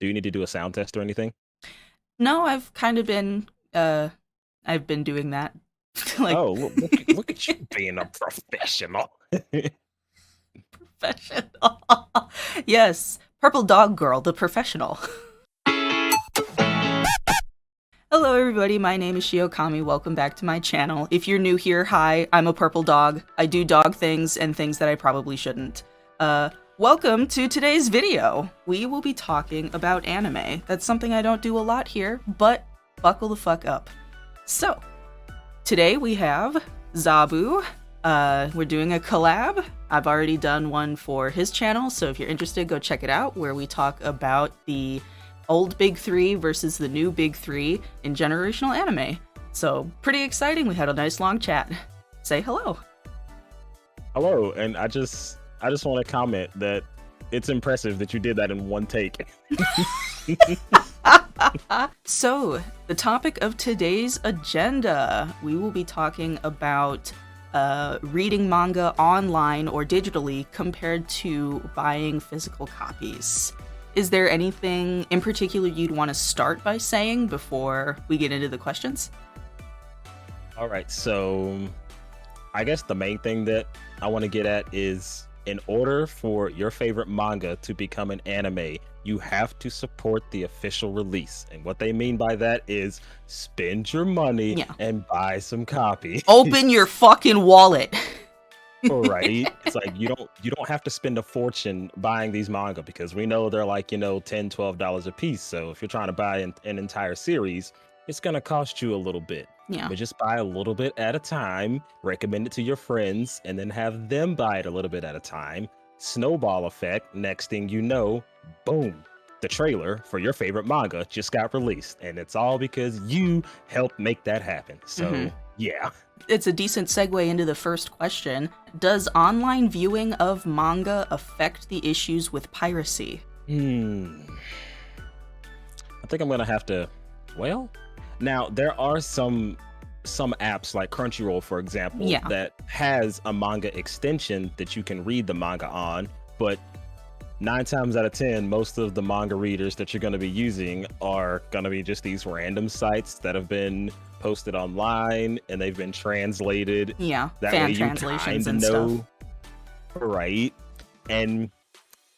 Do you need to do a sound test or anything? No, I've been doing that. Like, Oh, look at you being a professional. professional. Yes, Purple Dog Girl, the professional. Hello, everybody. My name is Shiokami. Welcome back to my channel. If you're new here, hi, I'm a purple dog. I do dog things and things that I probably shouldn't. Welcome to today's video. We will be talking about anime. That's something I don't do a lot here, but buckle the fuck up. So, today we have Zabu. We're doing a collab. I've already done one for his channel, so if you're interested, go check it out, where we talk about the old big three versus the new big three in generational anime. So, pretty exciting. We had a nice long chat. Say hello. Hello, and I just want to comment that it's impressive that you did that in one take. So, the topic of today's agenda, we will be talking about reading manga online or digitally compared to buying physical copies. Is there anything in particular you'd want to start by saying before we get into the questions? All right, so I guess the main thing that I want to get at is, in order for your favorite manga to become an anime, you have to support the official release. And what they mean by that is spend your money and buy some copies. Open your fucking wallet. Right? It's like you don't have to spend a fortune buying these manga, because we know they're like, $10-12 a piece. So if you're trying to buy an entire series, it's gonna cost you a little bit. Yeah. But just buy a little bit at a time, recommend it to your friends, and then have them buy it a little bit at a time. Snowball effect. Next thing you know, boom, the trailer for your favorite manga just got released, and it's all because you helped make that happen. So yeah. It's a decent segue into the first question. Does online viewing of manga affect the issues with piracy? I think I'm gonna have to, now there are some apps like Crunchyroll, for example, that has a manga extension that you can read the manga on, but 9 times out of 10, most of the manga readers that you're going to be using are going to be just these random sites that have been posted online and they've been translated. Yeah, that fan way you translations and know, stuff. Right? And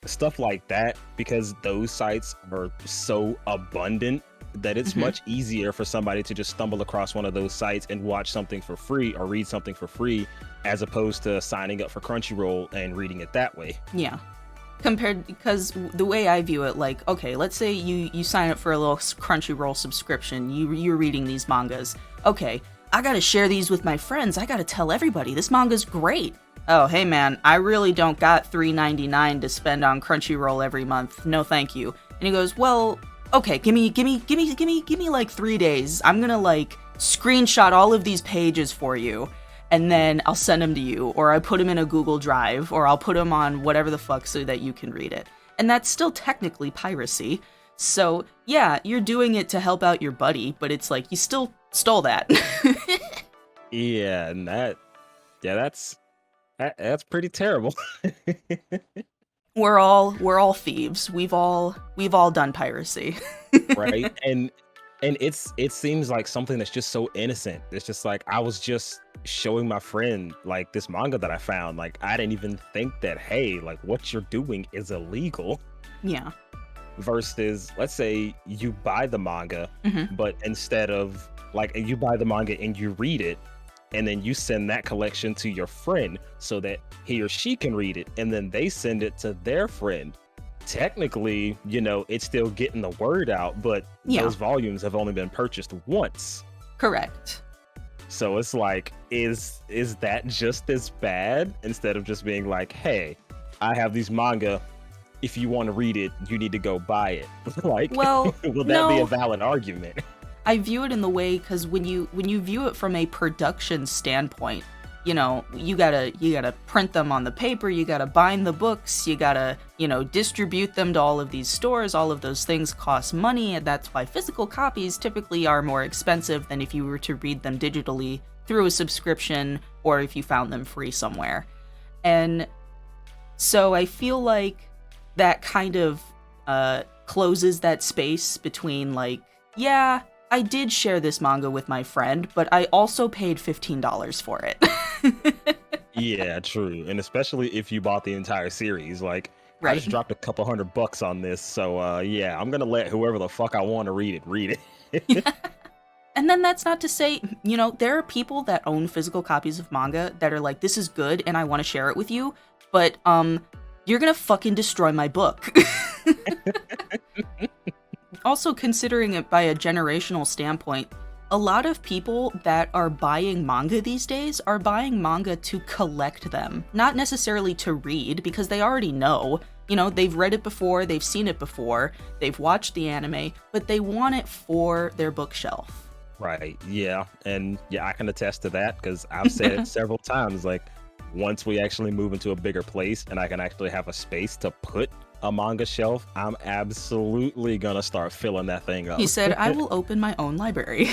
stuff like that, because those sites are so abundant that it's much easier for somebody to just stumble across one of those sites and watch something for free or read something for free, as opposed to signing up for Crunchyroll and reading it that way. Yeah. Because the way I view it, like, okay, let's say you sign up for a little Crunchyroll subscription, you're reading these mangas. Okay, I gotta share these with my friends, I gotta tell everybody, this manga's great. Oh, hey man, I really don't got $3.99 to spend on Crunchyroll every month, no thank you. And he goes, well, okay, give me like 3 days, I'm gonna like screenshot all of these pages for you, and then I'll send them to you, or I put them in a Google Drive, or I'll put them on whatever the fuck so that you can read it. And that's still technically piracy. So, yeah, you're doing it to help out your buddy, but it's like, you still stole that. Yeah, and that's pretty terrible. We're all thieves. We've all done piracy. Right? And it seems like something that's just so innocent. It's just like, I was just showing my friend like this manga that I found. Like, I didn't even think that, hey, like what you're doing is illegal. Yeah. Versus, let's say you buy the manga, but instead of like, you buy the manga and you read it, and then you send that collection to your friend so that he or she can read it, and then they send it to their friend. Technically, it's still getting the word out, but those volumes have only been purchased once. Correct. So it's like, is that just as bad, instead of just being like, hey, I have these manga, if you want to read it, you need to go buy it? Like, well, will that be a valid argument? I view it in the way, because when you view it from a production standpoint, you gotta print them on the paper, you gotta bind the books, you gotta, distribute them to all of these stores. All of those things cost money, and that's why physical copies typically are more expensive than if you were to read them digitally through a subscription, or if you found them free somewhere. And so I feel like that kind of closes that space between like, yeah, I did share this manga with my friend, but I also paid $15 for it. Yeah, true. And especially if you bought the entire series, like, I just dropped a couple $100 on this, so yeah, I'm gonna let whoever the fuck I want to read it. And then that's not to say, you know, there are people that own physical copies of manga that are like, this is good and I want to share it with you, but you're gonna fucking destroy my book. Also, considering it by a generational standpoint, a lot of people that are buying manga these days are buying manga to collect them, not necessarily to read, because they already know. You know, they've read it before, they've seen it before, they've watched the anime, but they want it for their bookshelf. Right, yeah. And yeah, I can attest to that because I've said it several times. Like, once we actually move into a bigger place and I can actually have a space to put a manga shelf, I'm absolutely gonna start filling that thing up. He said, I will open my own library.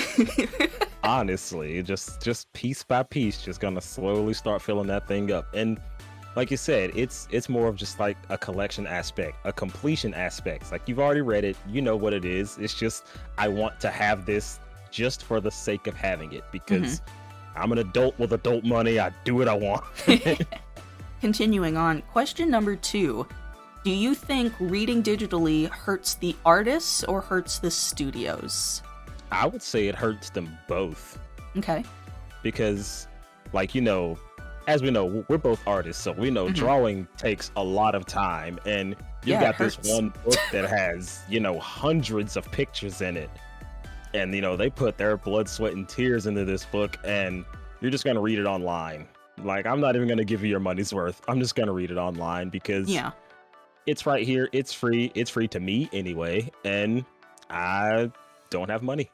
Honestly, just piece by piece, just gonna slowly start filling that thing up. And like you said, it's more of just like a collection aspect, a completion aspect. It's like, you've already read it, you know what it is. It's just, I want to have this just for the sake of having it, because I'm an adult with adult money. I do what I want. Continuing on, question number 2. Do you think reading digitally hurts the artists or hurts the studios? I would say it hurts them both. Okay. Because, like, you know, as we know, we're both artists, so we know drawing takes a lot of time, and you've got this one book that has, you know, hundreds of pictures in it. And, you know, they put their blood, sweat, and tears into this book, and you're just going to read it online. Like, I'm not even going to give you your money's worth. I'm just going to read it online because it's right here. It's free. It's free to me anyway, and I don't have money.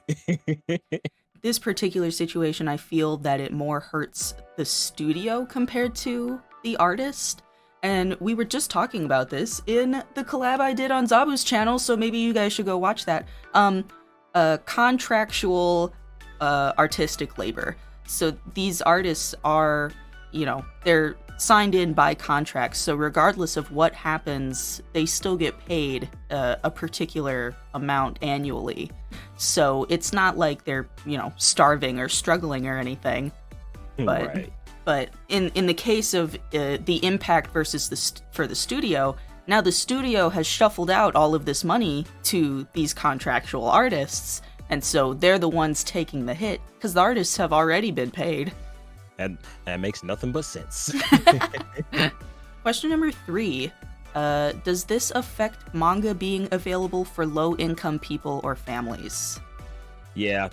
This particular situation, I feel that it more hurts the studio compared to the artist. And we were just talking about this in the collab I did on ZABU'S channel, so maybe you guys should go watch that. Contractual artistic labor. So these artists are, you know, they're signed in by contracts, so regardless of what happens, they still get paid a particular amount annually. So it's not like they're, you know, starving or struggling or anything. But in the case of the impact versus for the studio, now the studio has shuffled out all of this money to these contractual artists, and so they're the ones taking the hit because the artists have already been paid. And that makes nothing but sense. Question number 3. Does this affect manga being available for low-income people or families? Yeah,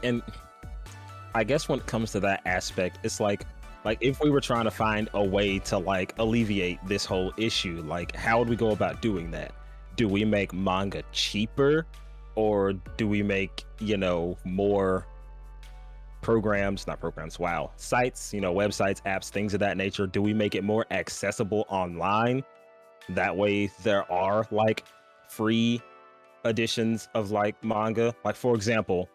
and I guess when it comes to that aspect, it's like if we were trying to find a way to like alleviate this whole issue, like how would we go about doing that? Do we make manga cheaper, or do we make, you know, more sites, you know, websites, apps, things of that nature? Do we make it more accessible online? That way there are like free editions of like manga. Like, for example,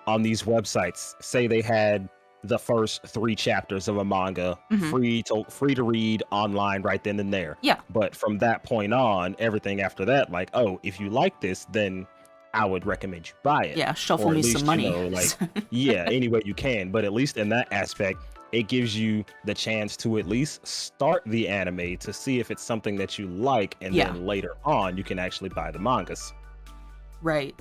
on these websites, say they had the first 3 chapters of a manga free to read online right then and there. Yeah. But from that point on, everything after that, like, oh, if you like this, then I would recommend you buy it. Yeah, shuffle me some money. You know, like, yeah, any way you can. But at least in that aspect, it gives you the chance to at least start the anime to see if it's something that you like, and then later on, you can actually buy the mangas. Right.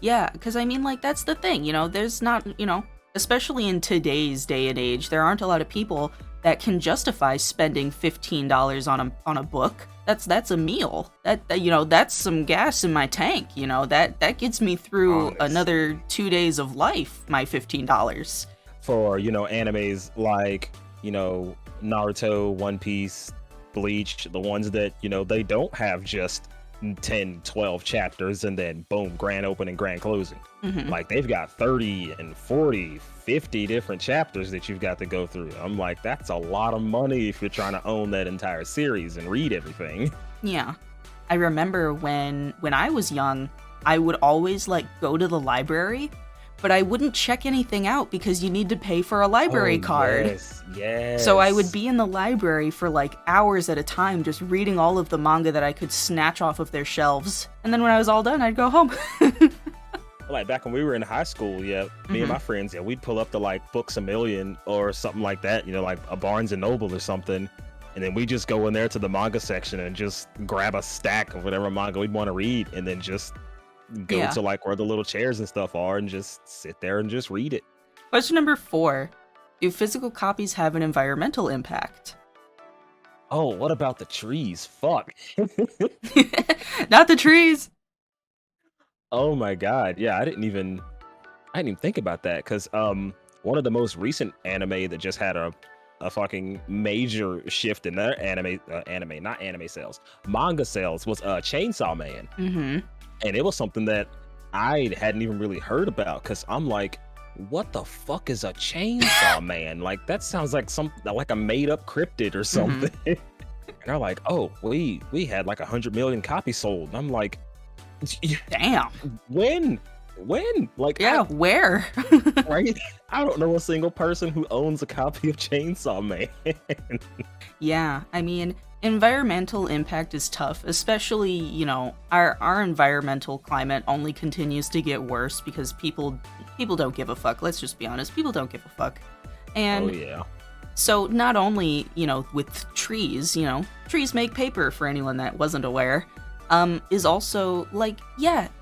Yeah, because I mean, like, that's the thing, you know, there's not, you know, especially in today's day and age, there aren't a lot of people that can justify spending $15 on a book. That's a meal. That you know, that's some gas in my tank. You know, that gets me through another 2 days of life. My $15 for, you know, animes like, you know, Naruto, One Piece, Bleach, the ones that, you know, they don't have just 10, 12 chapters and then boom, grand opening, grand closing. Like, they've got 30 and 40, 50 different chapters that you've got to go through. I'm like, that's a lot of money if you're trying to own that entire series and read everything. Yeah. I remember when I was young, I would always like go to the library, but I wouldn't check anything out because you need to pay for a library card. Yes. So I would be in the library for like hours at a time just reading all of the manga that I could snatch off of their shelves. And then when I was all done, I'd go home. Like back when we were in high school, me and my friends, we'd pull up to like Books A Million or something like that, like a Barnes and Noble or something. And then we just go in there to the manga section and just grab a stack of whatever manga we'd want to read and then just go to like where the little chairs and stuff are and just sit there and just read it. Question number 4. Do physical copies have an environmental impact? Oh, what about the trees? Fuck. Not the trees. Oh my god. Yeah, I didn't even think about that because one of the most recent anime that just had a fucking major shift in their manga sales was Chainsaw Man. And it was something that I hadn't even really heard about because I'm like, what the fuck is a Chainsaw Man? Like that sounds like like a made up cryptid or something. And they're like, oh, we had like 100 million copies sold. And I'm like, damn. When? Like, where? Right? I don't know a single person who owns a copy of Chainsaw Man. Yeah, I mean, environmental impact is tough, especially, our environmental climate only continues to get worse because people don't give a fuck. Let's just be honest. People don't give a fuck. And so not only, with trees, trees make paper for anyone that wasn't aware. Is also like,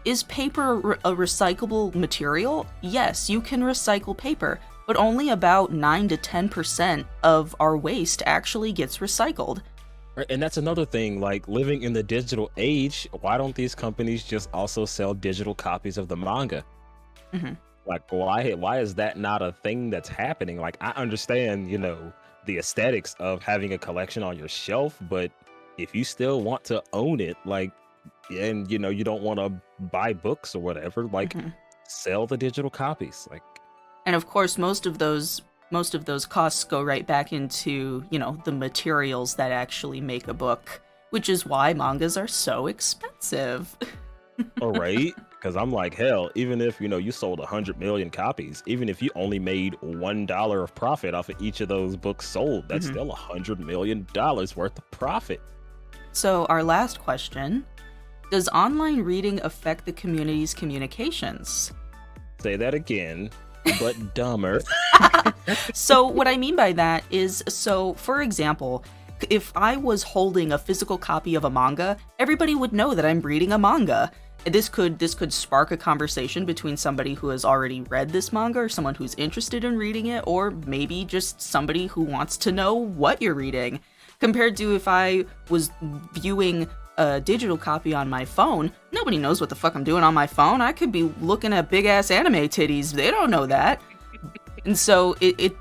is paper a recyclable material? Yes, you can recycle paper, but only about 9 to 10% of our waste actually gets recycled. Right, and that's another thing, like living in the digital age, why don't these companies just also sell digital copies of the manga? Like, why is that not a thing that's happening? Like, I understand, the aesthetics of having a collection on your shelf, but if you still want to own it, like, and you don't want to buy books or whatever, like sell the digital copies. Like, and of course most of those costs go right back into, the materials that actually make a book, which is why mangas are so expensive. All right, because I'm like, hell, even if you sold 100 million copies, even if you only made $1 of profit off of each of those books sold, that's still $100 million worth of profit. So our last question, does online reading affect the community's communications? Say that again, but dumber. So what I mean by that is, for example, if I was holding a physical copy of a manga, everybody would know that I'm reading a manga. This could spark a conversation between somebody who has already read this manga or someone who's interested in reading it, or maybe just somebody who wants to know what you're reading. Compared to if I was viewing a digital copy on my phone, nobody knows what the fuck I'm doing on my phone. I could be looking at big ass anime titties. They don't know that. And so it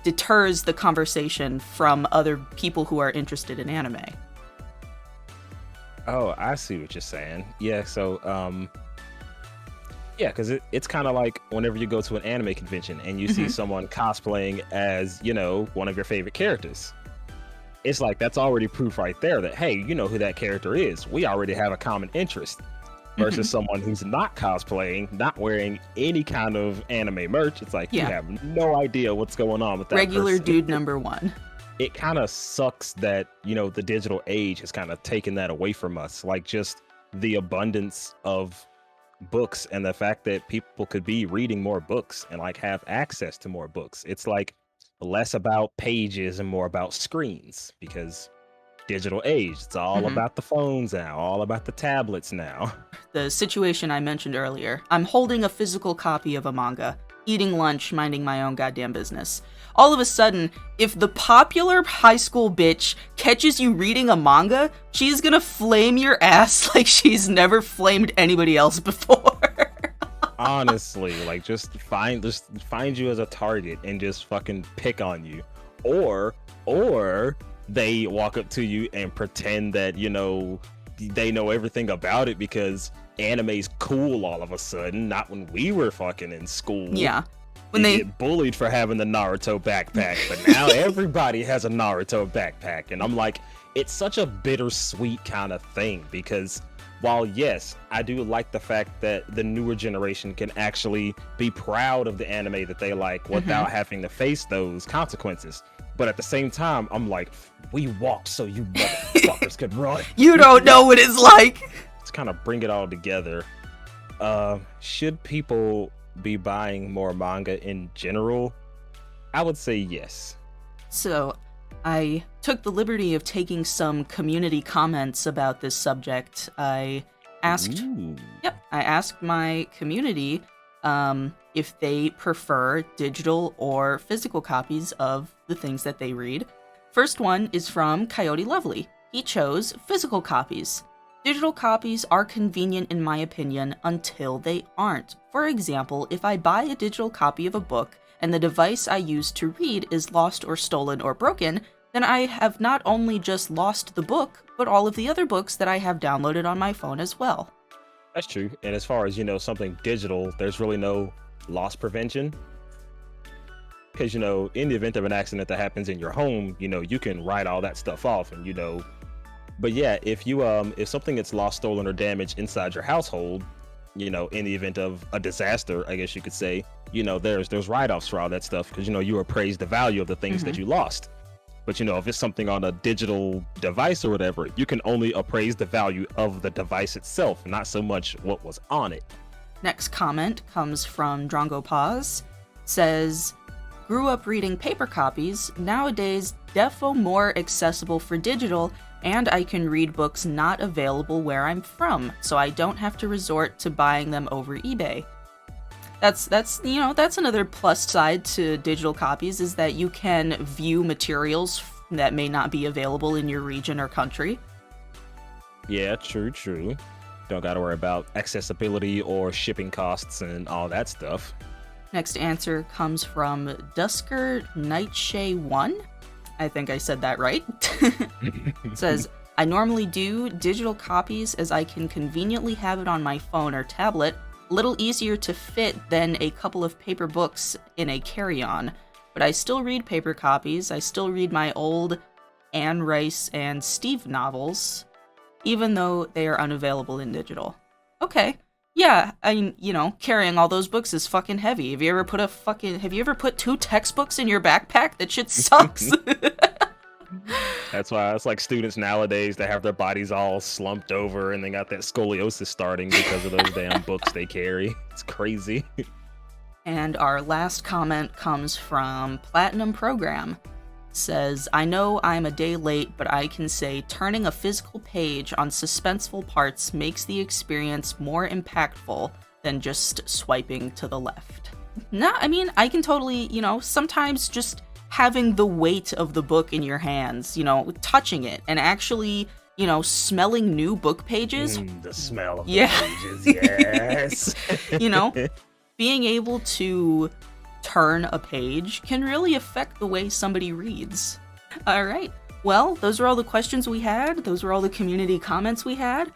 deters the conversation from other people who are interested in anime. Oh, I see what you're saying. Yeah, so because it's kind of like whenever you go to an anime convention and you see someone cosplaying as, one of your favorite characters. It's like, that's already proof right there that, hey, you know who that character is. We already have a common interest. Versus someone who's not cosplaying, not wearing any kind of anime merch. It's like, you have no idea what's going on with that regular person. Dude number one. It kind of sucks that, the digital age has kind of taken that away from us. Like, just the abundance of books and the fact that people could be reading more books and like have access to more books. It's like less about pages and more about screens, because digital age, it's all about the phones now, all about the tablets now. The situation I mentioned earlier, I'm holding a physical copy of a manga, eating lunch, minding my own goddamn business. All of a sudden, if the popular high school bitch catches you reading a manga, she's gonna flame your ass like she's never flamed anybody else before. Honestly, like, just find you as a target and just fucking pick on you. Or they walk up to you and pretend that, they know everything about it because anime's cool all of a sudden. Not when we were fucking in school. Yeah. When they get bullied for having the Naruto backpack, but now everybody has a Naruto backpack. And I'm like, it's such a bittersweet kind of thing, because while yes, I do like the fact that the newer generation can actually be proud of the anime that they like without having to face those consequences. But at the same time, I'm like, we walked so you motherfuckers could run. You don't know what it's like. To kind of bring it all together, should people be buying more manga in general? I would say yes. So, I took the liberty of taking some community comments about this subject. I asked my community if they prefer digital or physical copies of the things that they read. First one is from Coyote Lovely. He chose physical copies. Digital copies are convenient in my opinion until they aren't. For example, if I buy a digital copy of a book and the device I use to read is lost or stolen or broken, then I have not only just lost the book, but all of the other books that I have downloaded on my phone as well. That's true. And as far as, something digital, there's really no loss prevention. Because, in the event of an accident that happens in your home, you can write all that stuff off and, but yeah, if something gets lost, stolen, or damaged inside your household, in the event of a disaster, I guess you could say, there's write-offs for all that stuff because, you appraise the value of the things that you lost. But, if it's something on a digital device or whatever, you can only appraise the value of the device itself, not so much what was on it. Next comment comes from Drongo Paz. Says, grew up reading paper copies, nowadays defo more accessible for digital, and I can read books not available where I'm from, so I don't have to resort to buying them over eBay. That's another plus side to digital copies is that you can view materials that may not be available in your region or country. Yeah, true. Don't gotta worry about accessibility or shipping costs and all that stuff. Next answer comes from Dusker Nightshade 1. I think I said that right. It says, I normally do digital copies as I can conveniently have it on my phone or tablet. A little easier to fit than a couple of paper books in a carry-on. But I still read paper copies. I still read my old Anne Rice and Steve novels, even though they are unavailable in digital. Okay. Yeah, I mean, carrying all those books is fucking heavy. Have you ever put 2 textbooks in your backpack? That shit sucks. That's why it's like students nowadays that have their bodies all slumped over and they got that scoliosis starting because of those damn books they carry. It's crazy. And our last comment comes from Platinum Program. Says, I know I'm a day late, but I can say turning a physical page on suspenseful parts makes the experience more impactful than just swiping to the left. No, I mean, I can totally, sometimes just having the weight of the book in your hands, touching it and actually, smelling new book pages. The smell of the pages, yes. Being able to turn a page can really affect the way somebody reads. All right. Well, those are all the questions we had. Those were all the community comments we had.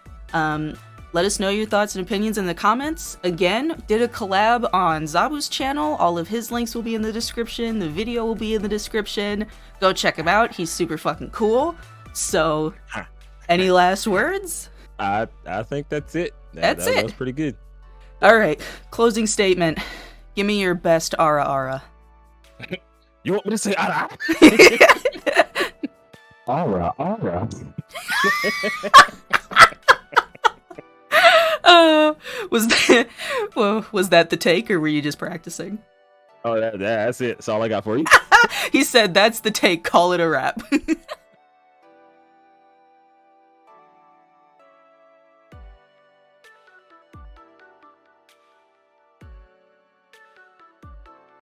Let us know your thoughts and opinions in the comments. Again, did a collab on ZABU'S channel. All of his links will be in the description. The video will be in the description. Go check him out. He's super fucking cool. So, any last words? I think that's it. That's it. That was pretty good. All right. Closing statement. Give me your best Ara Ara. You want me to say Ara? Ara Ara. Was that the take, or were you just practicing? Oh, that's it. That's all I got for you. He said, that's the take. Call it a wrap.